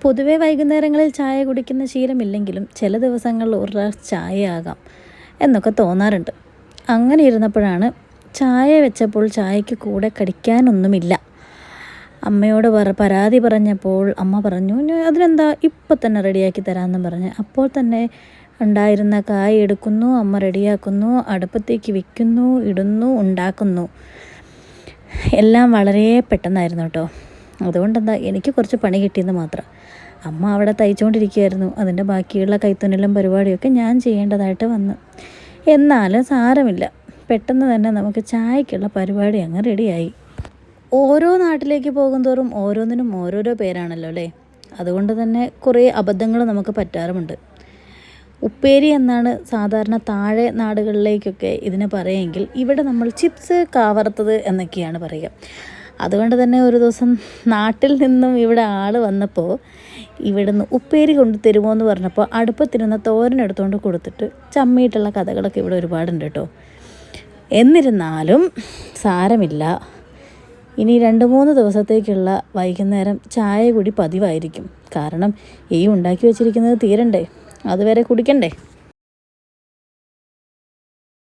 പൊതുവേ വൈകുന്നേരങ്ങളിൽ ചായ കുടിക്കുന്ന ശീലമില്ലെങ്കിലും ചില ദിവസങ്ങളിൽ ഒരു ഗ്ലാസ് ചായ ആകാം എന്നൊക്കെ തോന്നാറുണ്ട്. അങ്ങനെ ഇരുന്നപ്പോഴാണ് ചായ വെച്ചപ്പോൾ ചായക്ക് കൂടെ കടിക്കാനൊന്നുമില്ല. അമ്മയോട് പരാതി പറഞ്ഞപ്പോൾ അമ്മ പറഞ്ഞു, അതിനെന്താ ഇപ്പം തന്നെ റെഡിയാക്കി തരാമെന്നും പറഞ്ഞ് അപ്പോൾ തന്നെ ഉണ്ടായിരുന്ന കായ എടുക്കുന്നു, അമ്മ റെഡിയാക്കുന്നു, അടുപ്പത്തേക്ക് വെക്കുന്നു, ഇടുന്നു, ഉണ്ടാക്കുന്നു. എല്ലാം വളരെ പെട്ടെന്നായിരുന്നു കേട്ടോ. അതുകൊണ്ടെന്താ എനിക്ക് കുറച്ച് പണി കിട്ടിയെന്ന് മാത്രം. അമ്മ അവിടെ തയ്ച്ചുകൊണ്ടിരിക്കുകയായിരുന്നു. അതിൻ്റെ ബാക്കിയുള്ള കൈത്തുന്നലും പരിപാടിയൊക്കെ ഞാൻ ചെയ്യേണ്ടതായിട്ട് വന്നു. എന്നാലും സാരമില്ല, പെട്ടെന്ന് തന്നെ നമുക്ക് ചായക്കുള്ള പരിപാടി അങ്ങ് റെഡിയായി. ഓരോ നാട്ടിലേക്ക് പോകുന്തോറും ഓരോന്നിനും ഓരോരോ പേരാണല്ലോ അല്ലേ. അതുകൊണ്ട് തന്നെ കുറേ അബദ്ധങ്ങൾ നമുക്ക് പറ്റാറുമുണ്ട്. ഉപ്പേരി എന്നാണ് സാധാരണ താഴെ നാടുകളിലേക്കൊക്കെ ഇതിന് പറയുമെങ്കിൽ ഇവിടെ നമ്മൾ ചിപ്സ്, കാവറുത്തത് എന്നൊക്കെയാണ് പറയുക. അതുകൊണ്ട് തന്നെ ഒരു ദിവസം നാട്ടിൽ നിന്നും ഇവിടെ ആൾ വന്നപ്പോൾ ഇവിടുന്ന് ഉപ്പേരി കൊണ്ട് തരുമോ എന്ന് പറഞ്ഞപ്പോൾ അടുപ്പത്തിരുന്ന തോരനെടുത്തുകൊണ്ട് കൊടുത്തിട്ട് ചമ്മിയിട്ടുള്ള കഥകളൊക്കെ ഇവിടെ ഒരുപാടുണ്ട് കേട്ടോ. എന്നിരുന്നാലും സാരമില്ല, ഇനി 2-3 ദിവസത്തേക്കുള്ള വൈകുന്നേരം ചായ കൂടി പതിവായിരിക്കും. കാരണം ഈ ഉണ്ടാക്കി വെച്ചിരിക്കുന്നത് തീരണ്ടേ, അതുവരെ കുടിക്കണ്ടേ.